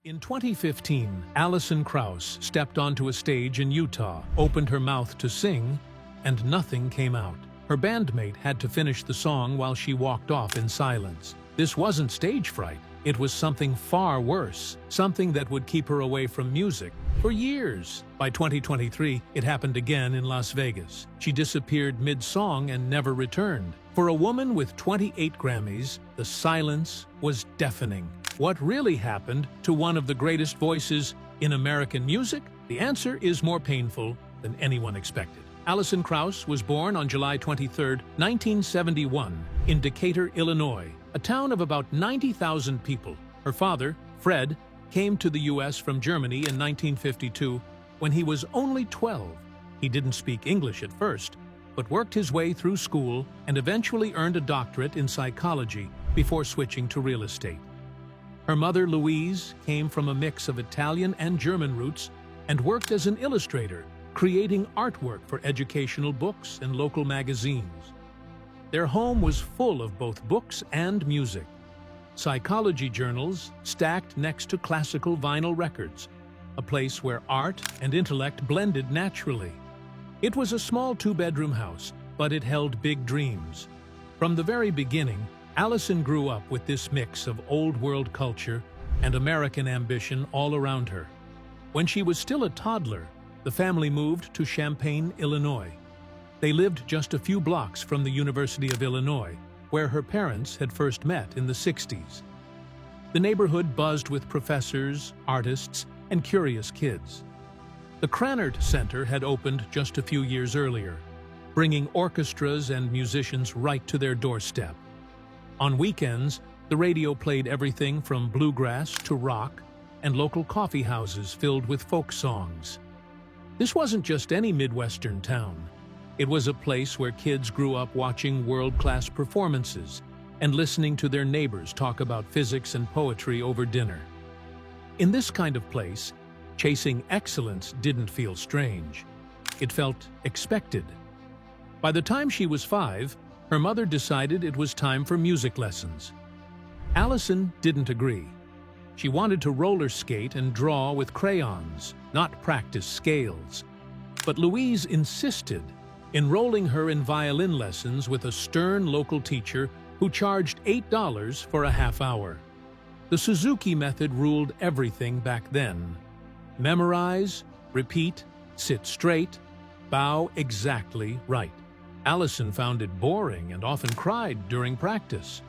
In 2015, Alison Krauss stepped onto a stage in Utah, opened her mouth to sing, and nothing came out. Her bandmate had to finish the song while she walked off in silence. This wasn't stage fright. It was something far worse, something that would keep her away from music for years. By 2023, it happened again in Las Vegas. She disappeared mid-song and never returned. For a woman with 28 Grammys, the silence was deafening. What really happened to one of the greatest voices in American music? The answer is more painful than anyone expected. Alison Krauss was born on July 23, 1971, in Decatur, Illinois, a town of about 90,000 people. Her father, Fred, came to the U.S. from Germany in 1952 when he was only 12. He didn't speak English at first, but worked his way through school and eventually earned a doctorate in psychology before switching to real estate. Her mother, Louise, came from a mix of Italian and German roots and worked as an illustrator, creating artwork for educational books and local magazines. Their home was full of both books and music. Psychology journals stacked next to classical vinyl records, a place where art and intellect blended naturally. It was a small two-bedroom house, but it held big dreams. From the very beginning, Alison grew up with this mix of old-world culture and American ambition all around her. When she was still a toddler, the family moved to Champaign, Illinois. They lived just a few blocks from the University of Illinois, where her parents had first met in the 60s. The neighborhood buzzed with professors, artists, and curious kids. The Krannert Center had opened just a few years earlier, bringing orchestras and musicians right to their doorstep. On weekends, the radio played everything from bluegrass to rock, and local coffee houses filled with folk songs. This wasn't just any Midwestern town. It was a place where kids grew up watching world-class performances and listening to their neighbors talk about physics and poetry over dinner. In this kind of place, chasing excellence didn't feel strange. It felt expected. By the time she was 5, her mother decided it was time for music lessons. Alison didn't agree. She wanted to roller skate and draw with crayons, not practice scales. But Louise insisted, enrolling her in violin lessons with a stern local teacher who charged $8 for a half hour. The Suzuki method ruled everything back then. Memorize, repeat, sit straight, bow exactly right. Alison found it boring and often cried during practice.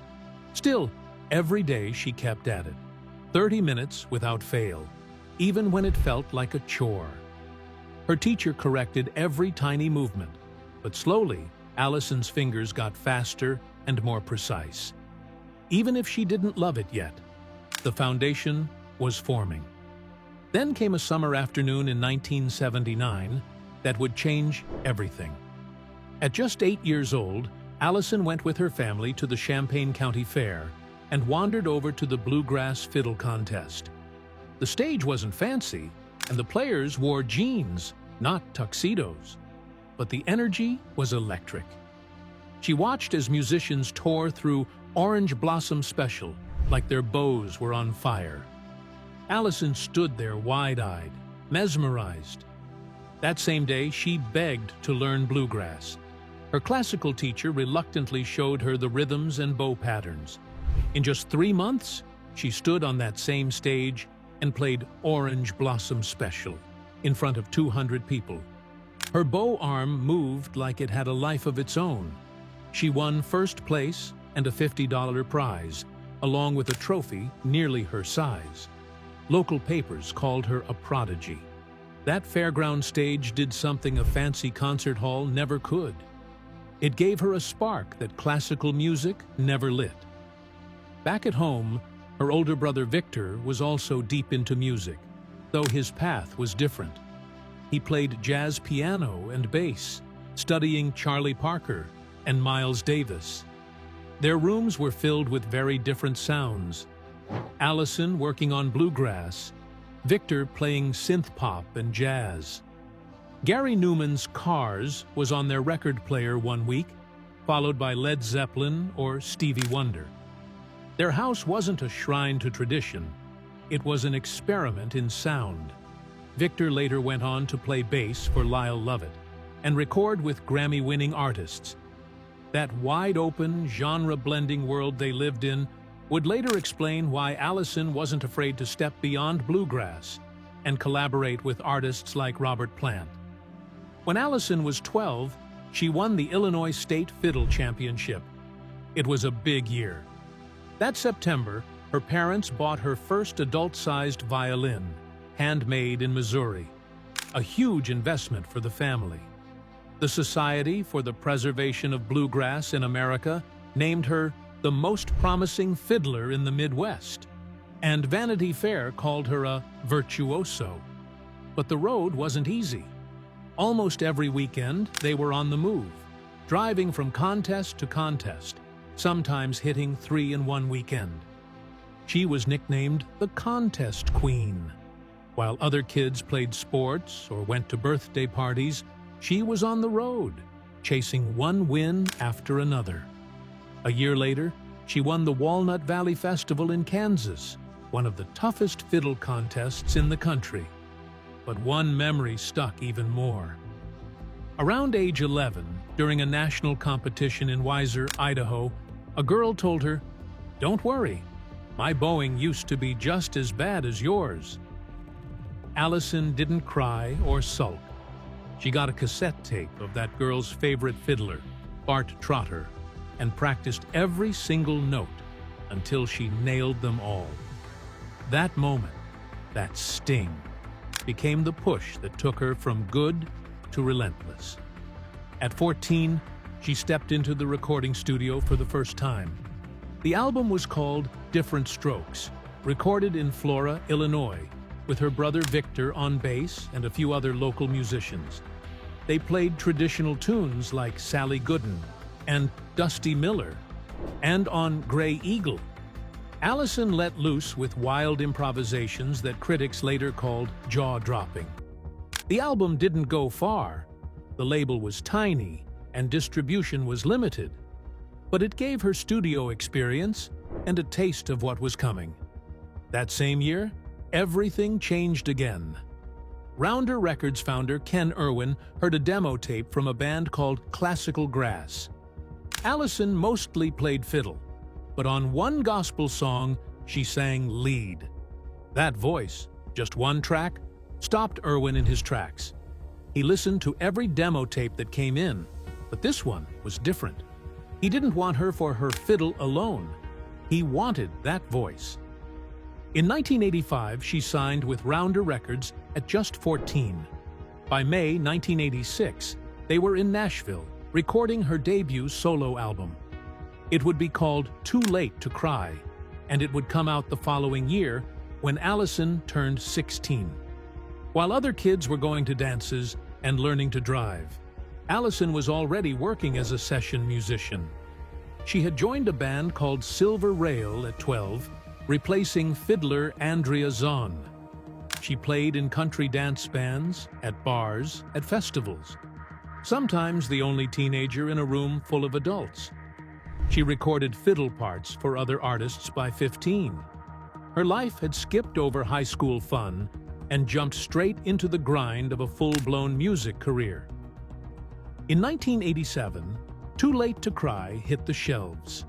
Still, every day she kept at it, 30 minutes without fail, even when it felt like a chore. Her teacher corrected every tiny movement, but slowly, Alison's fingers got faster and more precise. Even if she didn't love it yet, the foundation was forming. Then came a summer afternoon in 1979 that would change everything. At just 8 years old, Alison went with her family to the Champaign County Fair and wandered over to the Bluegrass Fiddle Contest. The stage wasn't fancy, and the players wore jeans, not tuxedos. But the energy was electric. She watched as musicians tore through Orange Blossom Special like their bows were on fire. Alison stood there wide-eyed, mesmerized. That same day, she begged to learn bluegrass. Her classical teacher reluctantly showed her the rhythms and bow patterns. In just 3 months, she stood on that same stage and played Orange Blossom Special in front of 200 people. Her bow arm moved like it had a life of its own. She won first place and a $50 prize, along with a trophy nearly her size. Local papers called her a prodigy. That fairground stage did something a fancy concert hall never could. It gave her a spark that classical music never lit. Back at home, her older brother Victor was also deep into music, though his path was different. He played jazz piano and bass, studying Charlie Parker and Miles Davis. Their rooms were filled with very different sounds. Alison working on bluegrass, Victor playing synth pop and jazz. Gary Newman's Cars was on their record player one week, followed by Led Zeppelin or Stevie Wonder. Their house wasn't a shrine to tradition. It was an experiment in sound. Victor later went on to play bass for Lyle Lovett and record with Grammy-winning artists. That wide-open, genre-blending world they lived in would later explain why Alison wasn't afraid to step beyond bluegrass and collaborate with artists like Robert Plant. When Alison was 12, she won the Illinois State Fiddle Championship. It was a big year. That September, her parents bought her first adult-sized violin, handmade in Missouri, a huge investment for the family. The Society for the Preservation of Bluegrass in America named her the most promising fiddler in the Midwest, and Vanity Fair called her a virtuoso. But the road wasn't easy. Almost every weekend, they were on the move, driving from contest to contest, sometimes hitting 3 in one weekend. She was nicknamed the Contest Queen. While other kids played sports or went to birthday parties, she was on the road, chasing one win after another. A year later, she won the Walnut Valley Festival in Kansas, one of the toughest fiddle contests in the country. But one memory stuck even more. Around age 11, during a national competition in Weiser, Idaho, a girl told her, "Don't worry, my bowing used to be just as bad as yours." Alison didn't cry or sulk. She got a cassette tape of that girl's favorite fiddler, Bart Trotter, and practiced every single note until she nailed them all. That moment, that sting, became the push that took her from good to relentless. At 14, she stepped into the recording studio for the first time. The album was called Different Strokes, recorded in Flora, Illinois, with her brother Victor on bass and a few other local musicians. They played traditional tunes like Sally Gooden and Dusty Miller, and on Gray Eagle. Alison let loose with wild improvisations that critics later called jaw-dropping. The album didn't go far. The label was tiny, and distribution was limited. But it gave her studio experience and a taste of what was coming. That same year, everything changed again. Rounder Records founder Ken Irwin heard a demo tape from a band called Classical Grass. Alison mostly played fiddle, but on one gospel song, she sang lead. That voice, just one track, stopped Irwin in his tracks. He listened to every demo tape that came in, but this one was different. He didn't want her for her fiddle alone. He wanted that voice. In 1985, she signed with Rounder Records at just 14. By May 1986, they were in Nashville, recording her debut solo album. It would be called Too Late to Cry, and it would come out the following year when Alison turned 16. While other kids were going to dances and learning to drive, Alison was already working as a session musician. She had joined a band called Silver Rail at 12, replacing fiddler Andrea Zahn. She played in country dance bands, at bars, at festivals. Sometimes the only teenager in a room full of adults. She recorded fiddle parts for other artists by 15. Her life had skipped over high school fun and jumped straight into the grind of a full-blown music career. In 1987, Too Late to Cry hit the shelves.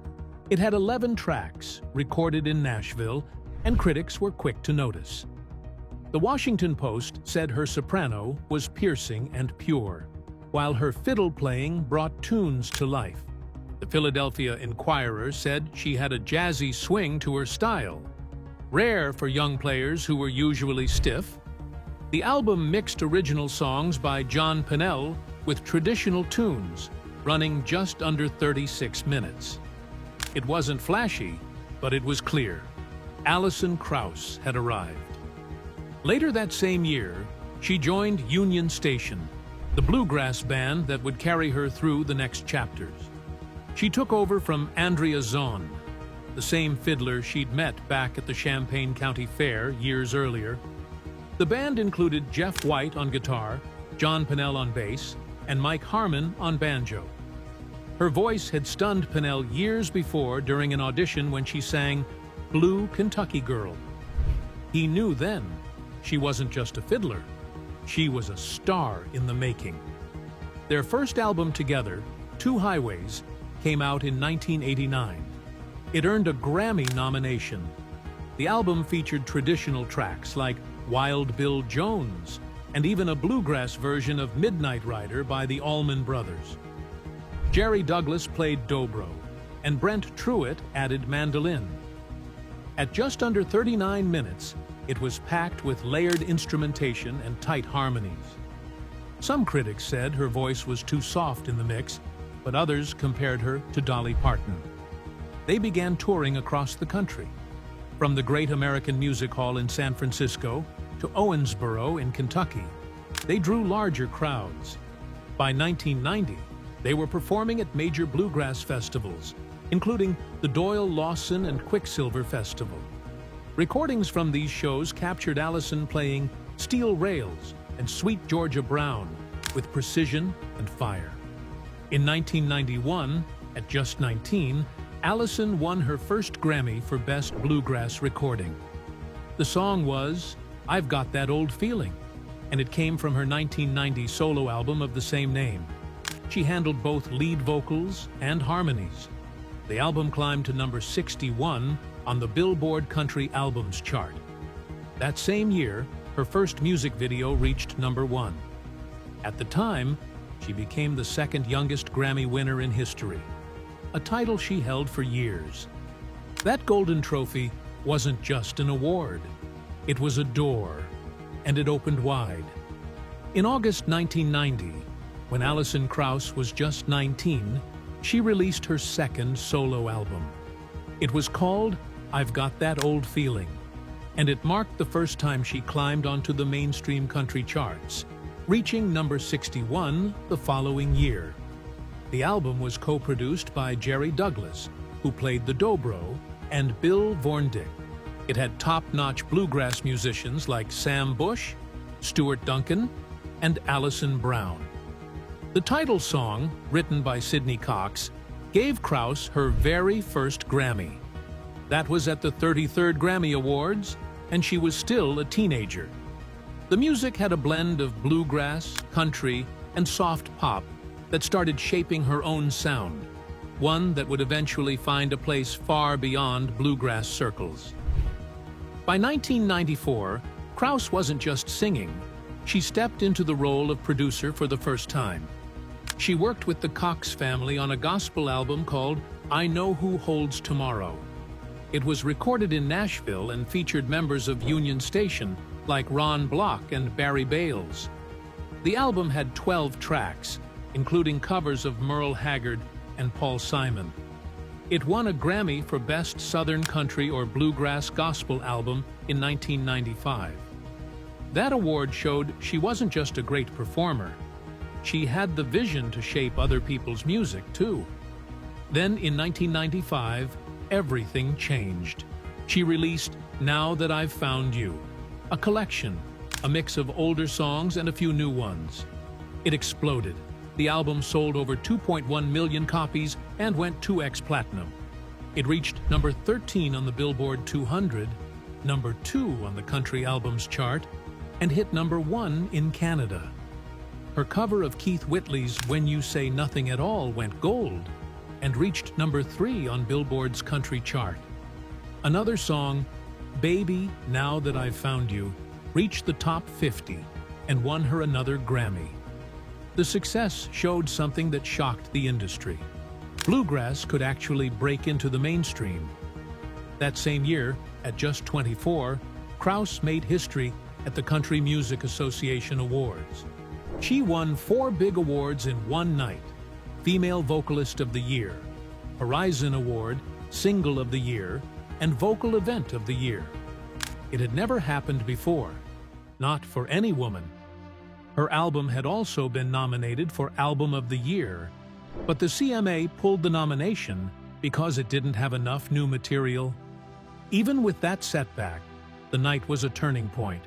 It had 11 tracks, recorded in Nashville, and critics were quick to notice. The Washington Post said her soprano was piercing and pure, while her fiddle playing brought tunes to life. The Philadelphia Inquirer said she had a jazzy swing to her style, rare for young players who were usually stiff. The album mixed original songs by John Pennell with traditional tunes, running just under 36 minutes. It wasn't flashy, but it was clear. Alison Krauss had arrived. Later that same year, she joined Union Station, the bluegrass band that would carry her through the next chapters. She took over from Andrea Zahn, the same fiddler she'd met back at the Champaign County Fair years earlier. The band included Jeff White on guitar, John Pennell on bass, and Mike Harmon on banjo. Her voice had stunned Pennell years before during an audition when she sang Blue Kentucky Girl. He knew then she wasn't just a fiddler, she was a star in the making. Their first album together, Two Highways, came out in 1989. It earned a Grammy nomination. The album featured traditional tracks like Wild Bill Jones and even a bluegrass version of Midnight Rider by the Allman Brothers. Jerry Douglas played dobro, and Brent Truitt added mandolin. At just under 39 minutes, it was packed with layered instrumentation and tight harmonies. Some critics said her voice was too soft in the mix, but others compared her to Dolly Parton. They began touring across the country, from the Great American Music Hall in San Francisco to Owensboro in Kentucky. They drew larger crowds. By 1990, they were performing at major bluegrass festivals, including the Doyle Lawson and Quicksilver Festival. Recordings from these shows captured Alison playing Steel Rails and Sweet Georgia Brown with precision and fire. In 1991, at just 19, Alison won her first Grammy for Best Bluegrass Recording. The song was I've Got That Old Feeling, and it came from her 1990 solo album of the same name. She handled both lead vocals and harmonies. The album climbed to number 61 on the Billboard Country Albums chart. That same year, her first music video reached number 1. At the time, she became the second youngest Grammy winner in history, a title she held for years. That Golden Trophy wasn't just an award. It was a door, and it opened wide. In August 1990, when Alison Krauss was just 19, she released her second solo album. It was called I've Got That Old Feeling, and it marked the first time she climbed onto the mainstream country charts, reaching number 61 the following year. The album was co-produced by Jerry Douglas, who played the dobro, and Bill Vorndick. It had top-notch bluegrass musicians like Sam Bush, Stuart Duncan, and Alison Brown. The title song, written by Sidney Cox, gave Krauss her very first Grammy. That was at the 33rd Grammy Awards, and she was still a teenager. The music had a blend of bluegrass, country, and soft pop that started shaping her own sound, one that would eventually find a place far beyond bluegrass circles. By 1994, Krauss wasn't just singing. She stepped into the role of producer for the first time. She worked with the Cox family on a gospel album called I Know Who Holds Tomorrow. It was recorded in Nashville and featured members of Union Station like Ron Block and Barry Bales. The album had 12 tracks, including covers of Merle Haggard and Paul Simon. It won a Grammy for Best Southern Country or Bluegrass Gospel Album in 1995. That award showed she wasn't just a great performer. She had the vision to shape other people's music, too. Then, in 1995, everything changed. She released Now That I've Found You, a collection, a mix of older songs and a few new ones. It exploded. The album sold over 2.1 million copies and went 2x platinum. It reached number 13 on the Billboard 200, number 2 on the Country Albums chart, and hit number 1 in Canada. Her cover of Keith Whitley's When You Say Nothing at All went gold and reached number 3 on Billboard's country chart. Another song, Baby, Now That I've Found You, reached the top 50 and won her another Grammy. The success showed something that shocked the industry. Bluegrass could actually break into the mainstream. That same year, at just 24, Krauss made history at the Country Music Association Awards. She won 4 big awards in one night: Female Vocalist of the Year, Horizon Award, Single of the Year, and Vocal Event of the Year. It had never happened before, not for any woman. Her album had also been nominated for Album of the Year, but the CMA pulled the nomination because it didn't have enough new material. Even with that setback, the night was a turning point.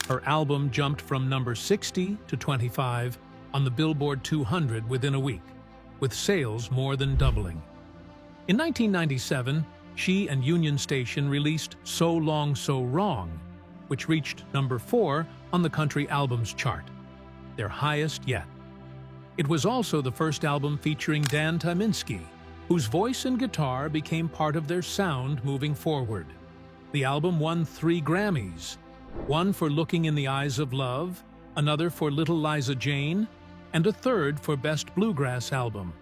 Her album jumped from number 60 to 25 on the Billboard 200 within a week, with sales more than doubling. In 1997, she and Union Station released So Long, So Wrong, which reached number 4 on the country albums chart, their highest yet. It was also the first album featuring Dan Tyminski, whose voice and guitar became part of their sound moving forward. The album won 3 Grammys, one for Looking in the Eyes of Love, another for Little Liza Jane, and a third for Best Bluegrass Album.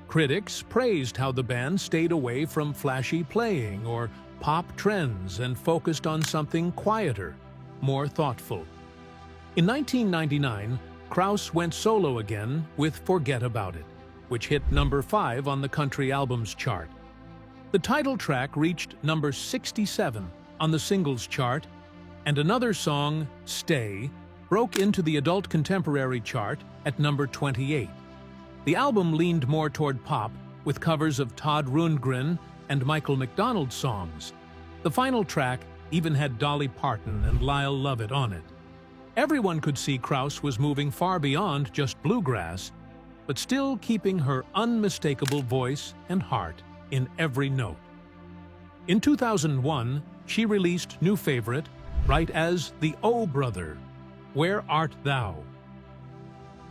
Critics praised how the band stayed away from flashy playing or pop trends and focused on something quieter, more thoughtful. In 1999, Krauss went solo again with Forget About It, which hit number 5 on the country albums chart. The title track reached number 67 on the singles chart, and another song, Stay, broke into the adult contemporary chart at number 28. The album leaned more toward pop, with covers of Todd Rundgren and Michael McDonald songs. The final track even had Dolly Parton and Lyle Lovett on it. Everyone could see Krauss was moving far beyond just bluegrass, but still keeping her unmistakable voice and heart in every note. In 2001, she released new favorite, right as the Oh Brother, Where Art Thou?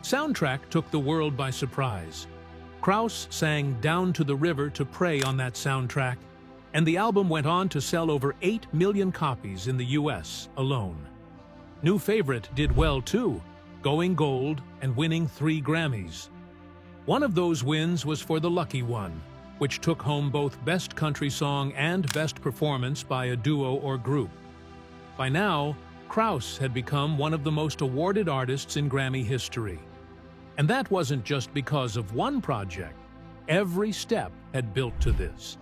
Soundtrack took the world by surprise. Krauss sang Down to the River to Pray on that soundtrack, and the album went on to sell over 8 million copies in the US alone. New Favorite did well too, going gold and winning 3 Grammys. One of those wins was for The Lucky One, which took home both Best Country Song and Best Performance by a Duo or Group. By now, Krauss had become one of the most awarded artists in Grammy history. And that wasn't just because of one project. Every step had built to this.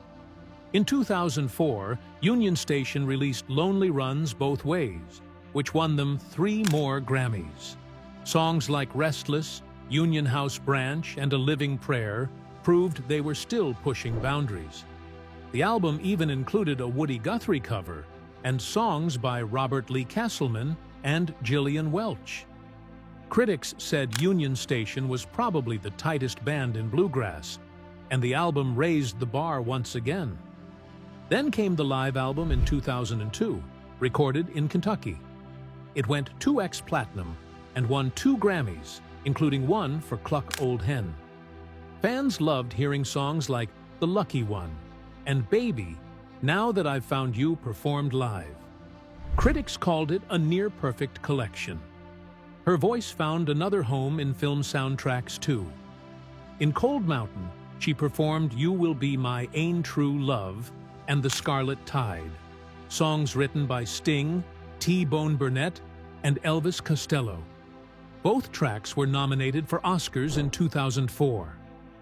In 2004, Union Station released Lonely Runs Both Ways, which won them 3 more Grammys. Songs like Restless, Union House Branch, and A Living Prayer proved they were still pushing boundaries. The album even included a Woody Guthrie cover and songs by Robert Lee Castleman and Gillian Welch. Critics said Union Station was probably the tightest band in bluegrass, and the album raised the bar once again. Then came the live album in 2002, recorded in Kentucky. It went 2x platinum and won 2 Grammys, including one for Cluck Old Hen. Fans loved hearing songs like The Lucky One and Baby, Now That I've Found You performed live. Critics called it a near-perfect collection. Her voice found another home in film soundtracks too. In Cold Mountain, she performed You Will Be My Ain True Love and The Scarlet Tide, songs written by Sting, T-Bone Burnett, and Elvis Costello. Both tracks were nominated for Oscars in 2004.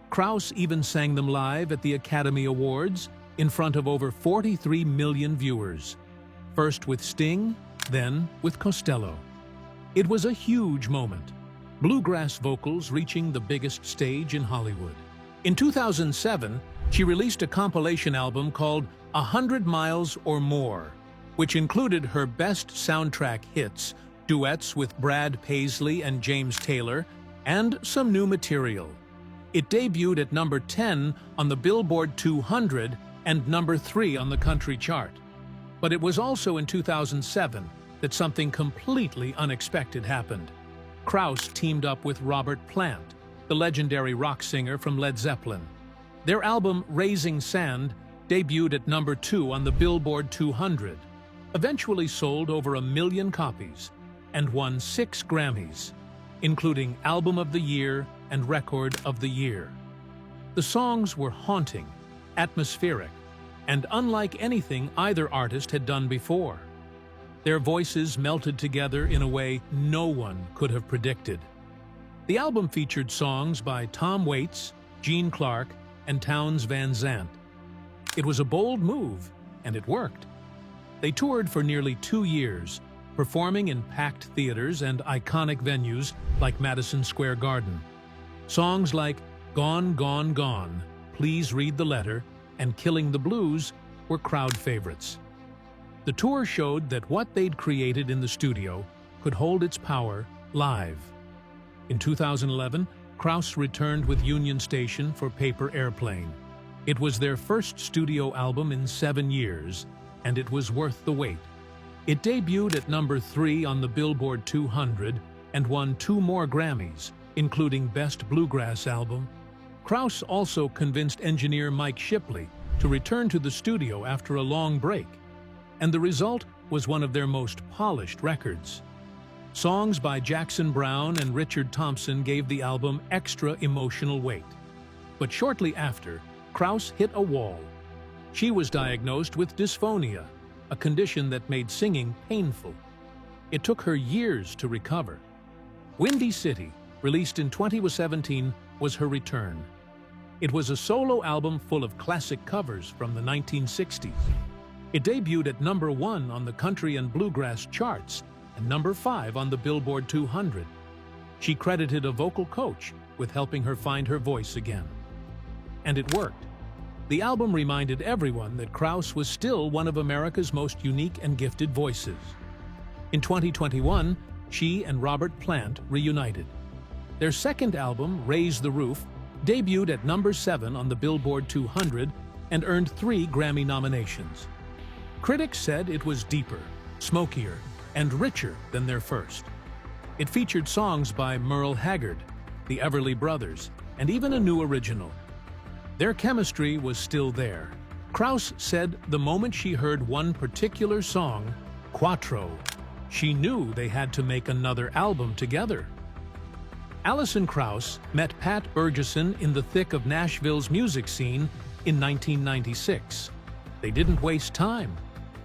Krauss even sang them live at the Academy Awards in front of over 43 million viewers, first with Sting, then with Costello. It was a huge moment, bluegrass vocals reaching the biggest stage in Hollywood. In 2007, she released a compilation album called 100 Miles or More, which included her best soundtrack hits, duets with Brad Paisley and James Taylor, and some new material. It debuted at number 10 on the Billboard 200 and number 3 on the country chart. But it was also in 2007 that something completely unexpected happened. Krauss teamed up with Robert Plant, the legendary rock singer from Led Zeppelin. Their album Raising Sand debuted at number 2 on the Billboard 200, eventually sold over 1 million copies, and won 6 Grammys, including Album of the Year and Record of the Year. The songs were haunting, atmospheric, and unlike anything either artist had done before. Their voices melted together in a way no one could have predicted. The album featured songs by Tom Waits, Gene Clark, and Townes Van Zandt. It was a bold move, and it worked. They toured for nearly 2 years, performing in packed theaters and iconic venues like Madison Square Garden. Songs like Gone, Gone, Gone, Please Read the Letter, and Killing the Blues were crowd favorites. The tour showed that what they'd created in the studio could hold its power live. In 2011, Krauss returned with Union Station for Paper Airplane. It was their first studio album in 7 years, and it was worth the wait. It debuted at number 3 on the Billboard 200 and won 2 more Grammys, including Best Bluegrass Album. Krauss also convinced engineer Mike Shipley to return to the studio after a long break, and the result was one of their most polished records. Songs by Jackson Browne and Richard Thompson gave the album extra emotional weight. But shortly after, Krauss hit a wall. She was diagnosed with dysphonia, a condition that made singing painful. It took her years to recover. Windy City, released in 2017, was her return. It was a solo album full of classic covers from the 1960s. It debuted at number 1 on the country and bluegrass charts and number 5 on the Billboard 200. She credited a vocal coach with helping her find her voice again. And it worked. The album reminded everyone that Krauss was still one of America's most unique and gifted voices. In 2021, she and Robert Plant reunited. Their second album, Raise the Roof, debuted at number 7 on the Billboard 200 and earned 3 Grammy nominations. Critics said it was deeper, smokier, and richer than their first. It featured songs by Merle Haggard, the Everly Brothers, and even a new original. Their chemistry was still there. Krauss said the moment she heard one particular song, Quattro, she knew they had to make another album together. Alison Krauss met Pat Burgesson in the thick of Nashville's music scene in 1996. They didn't waste time.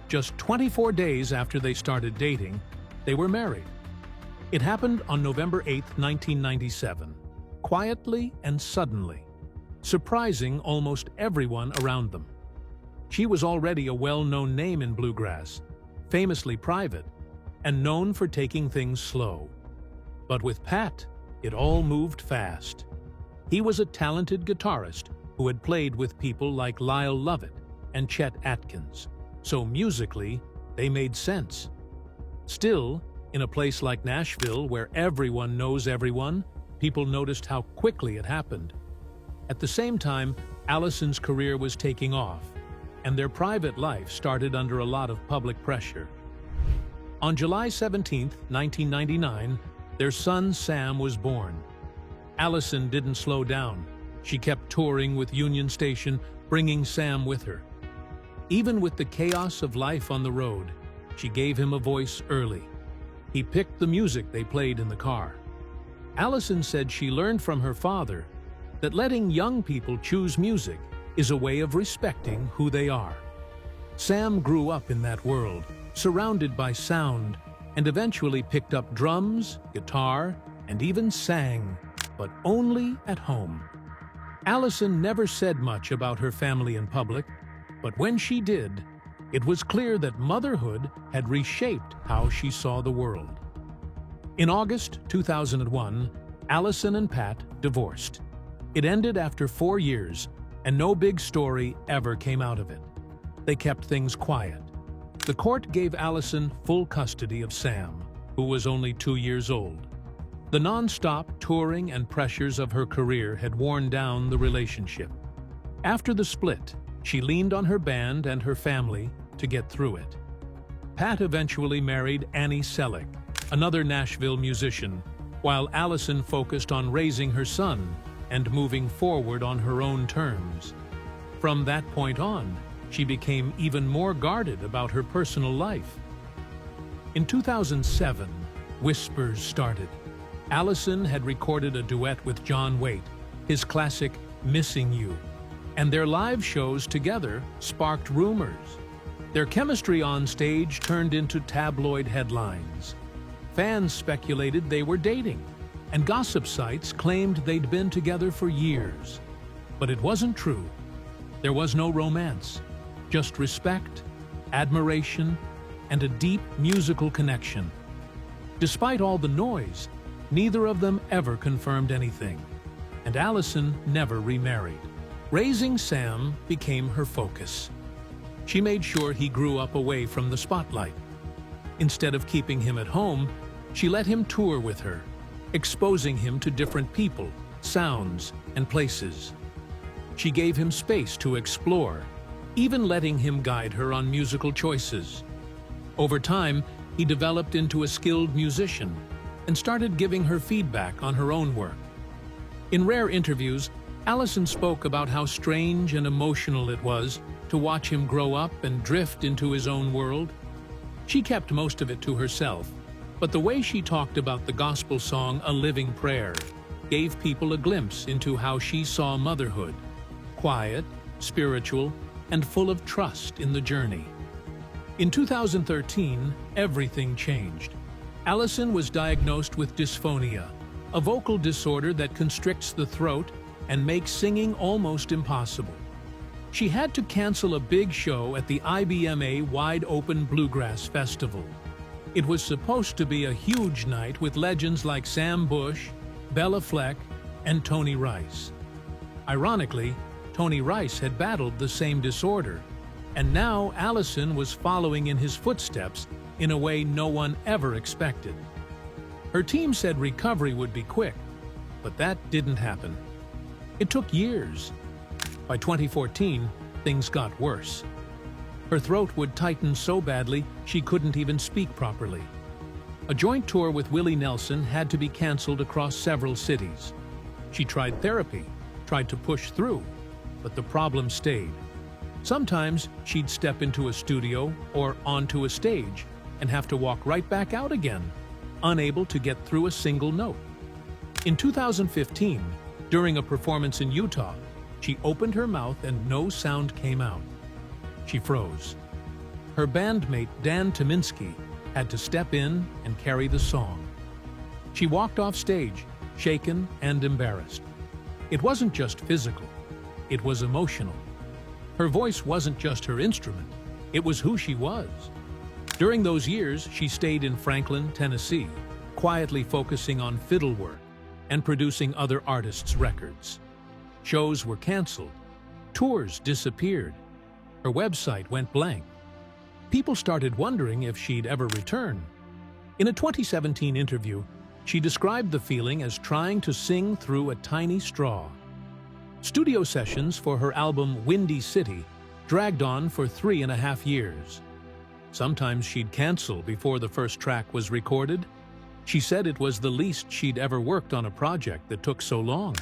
Just 24 days after they started dating, they were married. It happened on November 8, 1997, quietly and suddenly, surprising almost everyone around them. She was already a well-known name in bluegrass, famously private, and known for taking things slow. But with Pat, it all moved fast. He was a talented guitarist who had played with people like Lyle Lovett and Chet Atkins, so musically, they made sense. Still, in a place like Nashville where everyone knows everyone, people noticed how quickly it happened. At the same time, Alison's career was taking off, and their private life started under a lot of public pressure. On July 17, 1999, their son Sam was born. Alison didn't slow down. She kept touring with Union Station, bringing Sam with her. Even with the chaos of life on the road, she gave him a voice early. He picked the music they played in the car. Alison said she learned from her father that letting young people choose music is a way of respecting who they are. Sam grew up in that world, surrounded by sound, and eventually picked up drums, guitar, and even sang, but only at home. Alison never said much about her family in public, but when she did, it was clear that motherhood had reshaped how she saw the world. In August 2001, Alison and Pat divorced. It ended after 4 years, and no big story ever came out of it. They kept things quiet. The court gave Alison full custody of Sam, who was only 2 years old. The non-stop touring and pressures of her career had worn down the relationship. After the split, she leaned on her band and her family to get through it. Pat eventually married Annie Selleck, another Nashville musician, while Alison focused on raising her son and moving forward on her own terms. From that point on, she became even more guarded about her personal life. In 2007, whispers started. Alison had recorded a duet with John Waite, his classic Missing You, and their live shows together sparked rumors. Their chemistry on stage turned into tabloid headlines. Fans speculated they were dating, and gossip sites claimed they'd been together for years. But it wasn't true. There was no romance, just respect, admiration, and a deep musical connection. Despite all the noise, neither of them ever confirmed anything, and Alison never remarried. Raising Sam became her focus. She made sure he grew up away from the spotlight. Instead of keeping him at home, she let him tour with her, exposing him to different people, sounds, and places. She gave him space to explore, even letting him guide her on musical choices. Over time, he developed into a skilled musician and started giving her feedback on her own work. In rare interviews, Alison spoke about how strange and emotional it was to watch him grow up and drift into his own world. She kept most of it to herself, but the way she talked about the gospel song A Living Prayer gave people a glimpse into how she saw motherhood, quiet, spiritual, and full of trust in the journey. In 2013, everything changed. Alison was diagnosed with dysphonia, a vocal disorder that constricts the throat and makes singing almost impossible. She had to cancel a big show at the IBMA Wide Open Bluegrass Festival. It was supposed to be a huge night with legends like Sam Bush, Bella Fleck, and Tony Rice. Ironically, Tony Rice had battled the same disorder, and now Alison was following in his footsteps in a way no one ever expected. Her team said recovery would be quick, but that didn't happen. It took years. By 2014, things got worse. Her throat would tighten so badly she couldn't even speak properly. A joint tour with Willie Nelson had to be canceled across several cities. She tried therapy, tried to push through, but the problem stayed. Sometimes she'd step into a studio or onto a stage and have to walk right back out again, unable to get through a single note. In 2015, during a performance in Utah, she opened her mouth and no sound came out. She froze. Her bandmate Dan Tyminski had to step in and carry the song. She walked off stage, shaken and embarrassed. It wasn't just physical, it was emotional. Her voice wasn't just her instrument, it was who she was. During those years, she stayed in Franklin, Tennessee, quietly focusing on fiddle work and producing other artists' records. Shows were canceled. Tours disappeared. Her website went blank. People started wondering if she'd ever return. In a 2017 interview, she described the feeling as trying to sing through a tiny straw. Studio sessions for her album Windy City dragged on for 3.5 years. Sometimes she'd cancel before the first track was recorded. She said it was the least she'd ever worked on a project that took so long.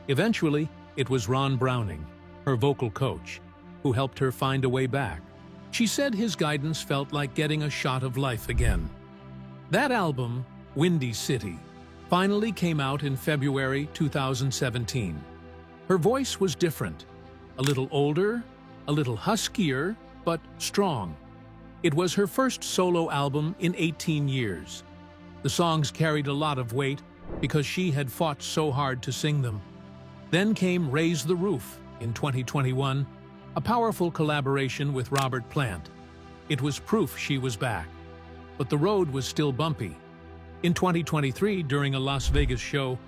Eventually, it was Ron Browning, her vocal coach, who helped her find a way back. She said his guidance felt like getting a shot of life again. That album, Windy City, finally came out in February 2017. Her voice was different, a little older, a little huskier, but strong. It was her first solo album in 18 years. The songs carried a lot of weight because she had fought so hard to sing them. Then came Raise the Roof in 2021, a powerful collaboration with Robert Plant. It was proof she was back, but the road was still bumpy. In 2023, during a Las Vegas show,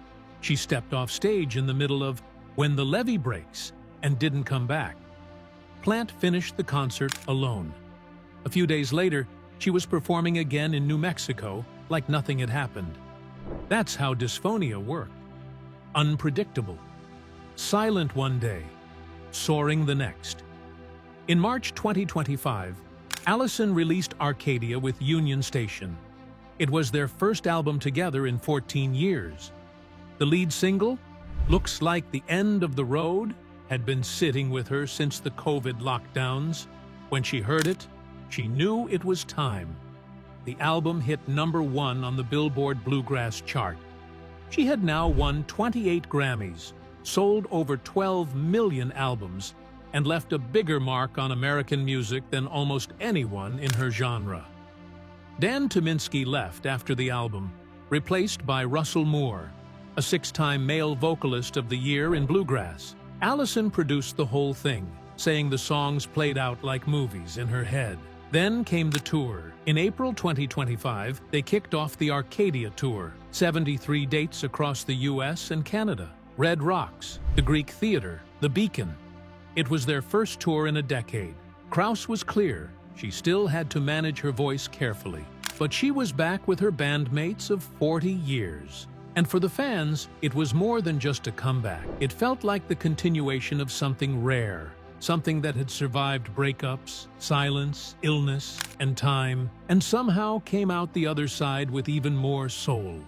she stepped off stage in the middle of When the Levee Breaks and didn't come back. Plant finished the concert alone. A few days later, she was performing again in New Mexico like nothing had happened. That's how dysphonia worked. Unpredictable. Silent one day, soaring the next. In March 2025, Alison released Arcadia with Union Station. It was their first album together in 14 years. The lead single, Looks Like the End of the Road, had been sitting with her since the COVID lockdowns. When she heard it, she knew it was time. The album hit #1 on the Billboard Bluegrass chart. She had now won 28 Grammys, sold over 12 million albums, and left a bigger mark on American music than almost anyone in her genre. Dan Tyminski left after the album, replaced by Russell Moore, a 6-time male vocalist of the year in bluegrass. Alison produced the whole thing, saying the songs played out like movies in her head. Then came the tour. In April 2025, they kicked off the Arcadia Tour, 73 dates across the US and Canada. Red Rocks, the Greek Theater, the Beacon. It was their first tour in a decade. Krauss was clear. She still had to manage her voice carefully. But she was back with her bandmates of 40 years. And for the fans, it was more than just a comeback. It felt like the continuation of something rare, something that had survived breakups, silence, illness, and time, and somehow came out the other side with even more soul.